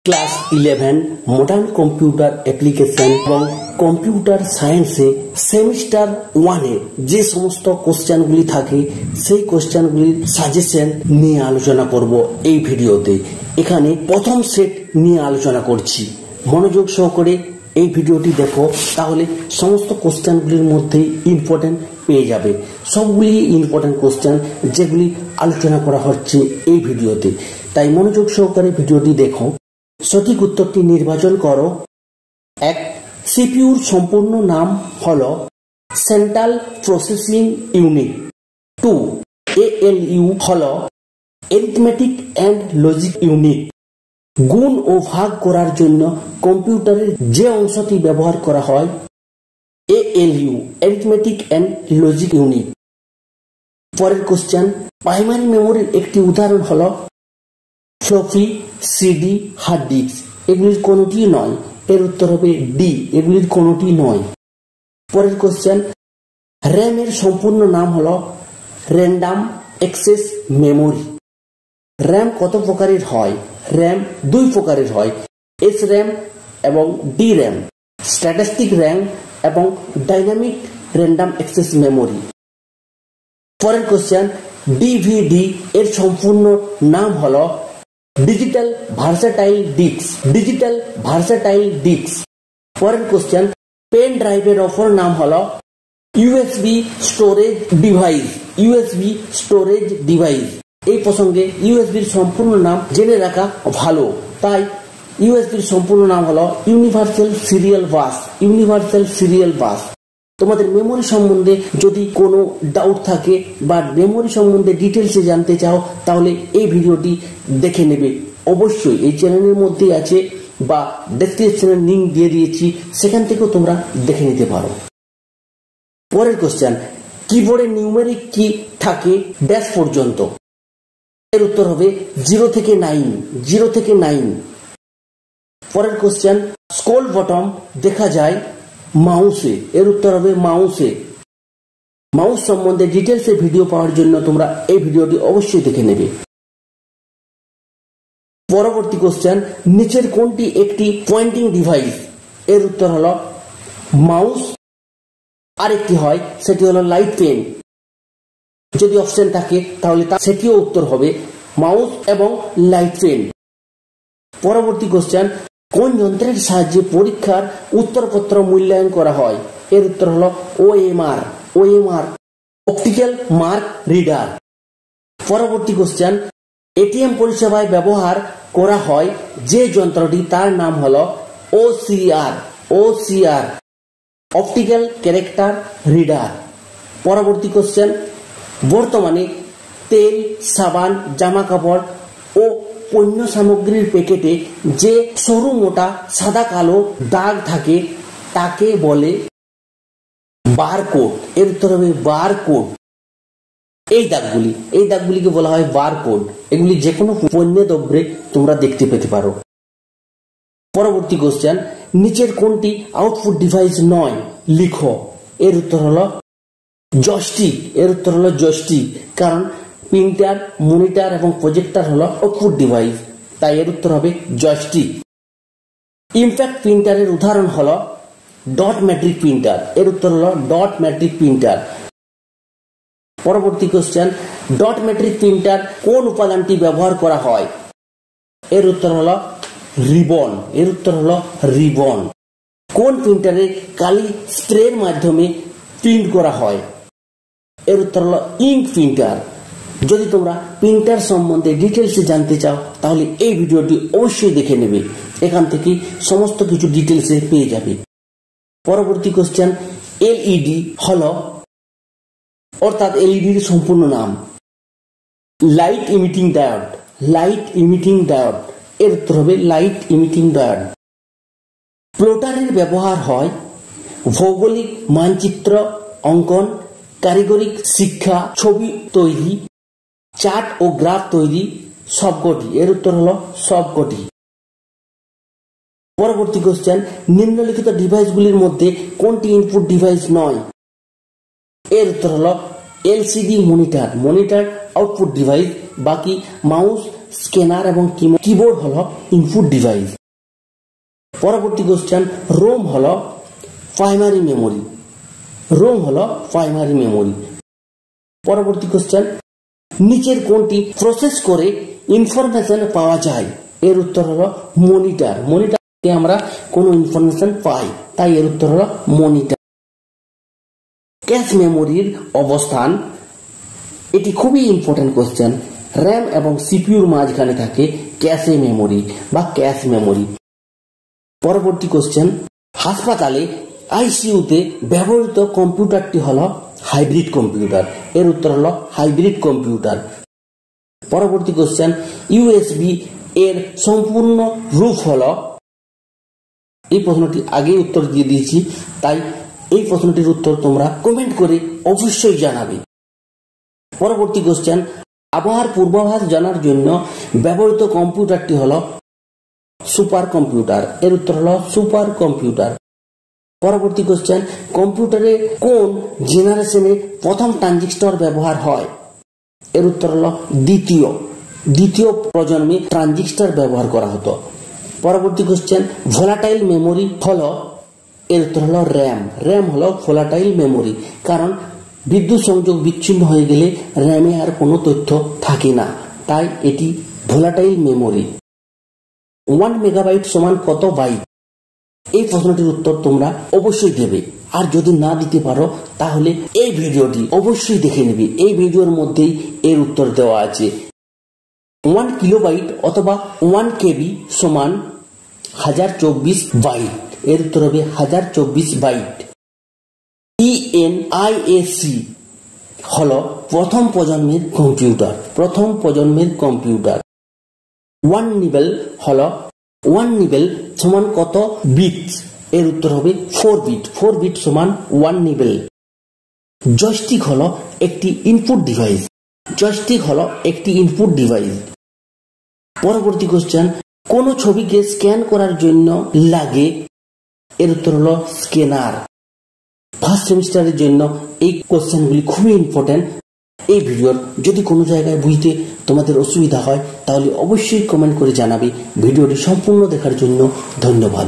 Class 11 modern computer application এবং computer সায়েন্সে semester 1 এ যে সমস্ত কোশ্চেনগুলি থাকে সেই কোশ্চেনগুলির সাজেশন নিয়ে আলোচনা করব এই ভিডিওতে। এখানে প্রথম সেট নিয়ে আলোচনা করছি, মনোযোগ সহকারে এই ভিডিওটি দেখো, তাহলে সমস্ত কোশ্চেনগুলির মধ্যে ইম্পর্টেন্ট পেয়ে যাবে। সবগুলি ইম্পর্টেন্ট কোশ্চেন যেগুলি আলোচনা করা হচ্ছে এই ভিডিওতে, তাই মনোযোগ সহকারে ভিডিওটি দেখো। সঠিক উত্তরটি নির্বাচন করো। 1. সিপিইউর সম্পূর্ণ নাম হলো সেন্ট্রাল প্রসেসিং ইউনিট। 2. এএলইউ হলো অ্যারিথমেটিক অ্যান্ড লজিক ইউনিট। গুণ ও ভাগ করার জন্য কম্পিউটারের যে অংশটি ব্যবহার করা হয় ALU arithmetic and logic unit. পরের কোশ্চেন, প্রাইমারি মেমোরির একটি উদাহরণ হলো ফ্লপি, সিডি, হার্ড ডিস্ক। এগুলির কোনটি নয়, এর উত্তর হবে ডি, এগুলির কোনটি নয়। পরের কোশ্চেন, র্যাম এর সম্পূর্ণ নাম হলো র্যান্ডম অ্যাক্সেস মেমোরি। র্যাম কত প্রকারের হয়? র্যাম দুই প্রকারের হয়, এস র্যাম এবং ডি র্যাম, স্ট্যাটিস্টিক র্যাম এবং ডাইনামিক র্যান্ডম অ্যাক্সেস মেমোরি। পরের কোশ্চেন, ডিভিডি এর সম্পূর্ণ নাম হলো digital versatile disk. Digital versatile disk. পরের কোশ্চেন, পেন ড্রাইভের অপর নাম হলো USB storage device. USB storage device. এই প্রসঙ্গে ইউএসবির সম্পূর্ণ নাম জেনে রাখা ভালো, তাই ইউএসবির সম্পূর্ণ নাম হলো universal serial bus. Universal serial bus. তোমাদের মেমোরি সম্বন্ধে যদি কোনো ডাউট থাকে বা মেমোরি সম্বন্ধে ডিটেলসে জানতে চাও, তাহলে এই ভিডিওটি দেখে নেবে। অবশ্যই এই চ্যানেলের মধ্যে আছে বা ডেসক্রিপশনের লিংক দিয়ে দিয়েছি, সেখান থেকেও তোমরা দেখে নিতে পারো। পরের কোশ্চেন, কিবোর্ডে নিউমেরিক কি থাকে ড্যাশ পর্যন্ত? এর উত্তর হবে 0 থেকে 9। 0 থেকে 9। পরের কোশ্চেন, স্ক্রল বটম দেখা যায় মাউসে। এর উত্তর হবে মাউসে। মাউস সম্বন্ধে ডিটেলসে ভিডিও পাওয়ার জন্য তোমরা এই ভিডিওটি অবশ্যই দেখে নেবে। পরবর্তী কোশ্চেন, নিচের কোনটি একটি পয়েন্টিং ডিভাইস? এর উত্তর হলো মাউস। আরেকটি হয়, সেটি হলো লাইট পেন। যদি অপশন থাকে তাহলে সেটিও উত্তর হবে মাউস এবং লাইট পেন। পরবর্তী কোশ্চেন, কোন যন্ত্রের সাহায্যে পরীক্ষার উত্তরপত্র মূল্যায়ন করা হয়? এর উত্তর হলো OMR. OMR optical mark reader. পরবর্তী কোশ্চেন, এটিএম পরিষেবায় ব্যবহার করা হয় যে যন্ত্রটি, তার নাম হলো OCR. OCR optical character reader. পরবর্তী কোশ্চেন, বর্তমানে তেল, সাবান, জামা কাপড় ও পণ্য সামগ্রীর প্যাকেটে যে সরু মোটা সাদা কালো দাগ থাকে তাকে বলে বারকোড। এর উত্তর হবে বারকোড। এই দাগগুলিকে বলা হয় বারকোড। এগুলি যে কোনো পণ্য দ্রব্যে তোমরা দেখতে পেতে পারো। পরবর্তী কোশ্চেন, নিচের কোনটি আউটপুট ডিভাইস নয়? লিখো। এর উত্তর হলো জয়স্টিক। এর উত্তর হলো জয়স্টিক, কারণ প্রিন্টার, মনিটর এবং প্রজেক্টর হলো আউটপুট ডিভাইস, তাই এর উত্তর হবে জয়স্টিক। ইম্প্যাক্ট প্রিন্টারের উদাহরণ হলো ডট ম্যাট্রিক প্রিন্টার। এর উত্তর হলো ডট ম্যাট্রিক প্রিন্টার। পরবর্তী কোশ্চেন, ডট ম্যাট্রিক প্রিন্টার কোন উপাদানটি ব্যবহার করা হয়? এর উত্তর হলো রিবন। এর উত্তর হলো রিবন। কোন প্রিন্টারে কালি স্প্রের মাধ্যমে প্রিন্ট করা হয়? এর উত্তর হলো ইঙ্ক প্রিন্টার। যদি তোমরা প্রিন্টার সম্বন্ধে ডিটেলসে জানতে চাও, তাহলে এই ভিডিওটি অবশ্যই দেখে নেবে, এখান থেকে সমস্ত কিছু ডিটেলসে পেয়ে যাবে। পরবর্তী কোশ্চেন, এলইডি হলো, অর্থাৎ এলইডির সম্পূর্ণ নাম light emitting diode. Light emitting diode. এর উত্তর হবে লাইট ইমিটিং ডায়োড। প্লটারের ব্যবহার হয় ভৌগোলিক মানচিত্র অঙ্কন, কারিগরি শিক্ষা, ছবি তৈরি, চার্ট ও গ্রাফ তৈরি, সবকটি। এর উত্তর হলো সবকটি। পরবর্তী কোশ্চেন, নিম্নলিখিত ডিভাইসগুলির মধ্যে কোনটি ইনপুট ডিভাইস নয়? এর উত্তর হলো LCD monitor. Monitor output device, বাকি মাউস, স্ক্যানার এবং কিবোর্ড হলো ইনপুট ডিভাইস। পরবর্তী কোশ্চেন, রোম হলো প্রাইমারি মেমোরি। রোম হলো প্রাইমারি মেমোরি। পরবর্তী কোশ্চেন, নিচের কোনটি প্রসেস করে ইনফরমেশন পাওয়া যায়? এর উত্তর হলো মনিটর। মনিটরে আমরা কোনো ইনফরমেশন পাই, তাই এর উত্তর হলো মনিটর। ক্যাশ মেমোরির অবস্থান, এটি খুবই ইম্পর্টেন্ট কোশ্চেন। র্যাম এবং সিপিইউর মাঝখানে থাকে ক্যাশে মেমোরি বা ক্যাশ মেমোরি। পরবর্তী কোশ্চেন, হাসপাতালে আইসিইউতে ব্যবহৃত কম্পিউটারটি হলো হাইব্রিড কম্পিউটার। এর উত্তর হলো হাইব্রিড কম্পিউটার। পরবর্তী কোশ্চেন, ইউএসবি এর সম্পূর্ণ রূপ হলো, এই প্রশ্নটি আগেই উত্তর দিয়ে দিয়েছি, তাই এই প্রশ্নটির উত্তর তোমরা কমেন্ট করে অবশ্যই জানাবে। পরবর্তী কোশ্চেন, আবহাওয়ার পূর্বাভাস জানার জন্য ব্যবহৃত কম্পিউটারটি হলো সুপার কম্পিউটার। এর উত্তর হলো সুপার কম্পিউটার। পরবর্তী কোশ্চেন, কম্পিউটারে কোন জেনারেশনে প্রথম ট্রানজিস্টর ব্যবহার হয়? এর উত্তর হলো দ্বিতীয় প্রজন্মে ট্রানজিস্টর ব্যবহার করা হতো। পরবর্তী কোশ্চেন, ভোলাটাইল মেমোরি হলো, এর উত্তর হলো র্যাম। র্যাম হলো ভোলাটাইল মেমোরি, কারণ বিদ্যুৎ সংযোগ বিচ্ছিন্ন হয়ে গেলে র্যামে আর কোনো তথ্য থাকে না, তাই এটি ভোলাটাইল মেমোরি। 1 মেগাবাইট সমান কত বাইট? এই প্রশ্নটির উত্তর তোমরা অবশ্যই দেবে, আর যদি না দিতে পারো তাহলে এই ভিডিওটি অবশ্যই দেখে নেবে। এই ভিডিওর মধ্যেই এর উত্তর দেওয়া আছে। 1 কিলোবাইট অথবা 1 কেবি সমান 1024 বাইট। এর উত্তর হবে 1024 বাইট। ENIAC হলো প্রথম প্রজন্মের কম্পিউটার। প্রথম প্রজন্মের কম্পিউটার। 1 নিবেল হলো 1 নিবেল সমান কত বিট? এর উত্তর হবে 4 বিট। 4 বিট সমান 1 নিবেল। জয়স্টিক হলো একটি ইনপুট ডিভাইস। জয়স্টিক হলো একটি ইনপুট ডিভাইস। পরবর্তী কোশ্চেন, কোন ছবিকে স্ক্যান করার জন্য লাগে? এর উত্তর হলো স্ক্যানার। ফার্স্ট সেমিস্টারের জন্য এই কোশ্চেনগুলি খুবই ইম্পর্টেন্ট। এই ভিডিওর যদি কোনো জায়গায় বুঝতে তোমাদের অসুবিধা হয় তাহলে অবশ্যই কমেন্ট করে জানাবে। ভিডিওটি সম্পূর্ণ দেখার জন্য ধন্যবাদ।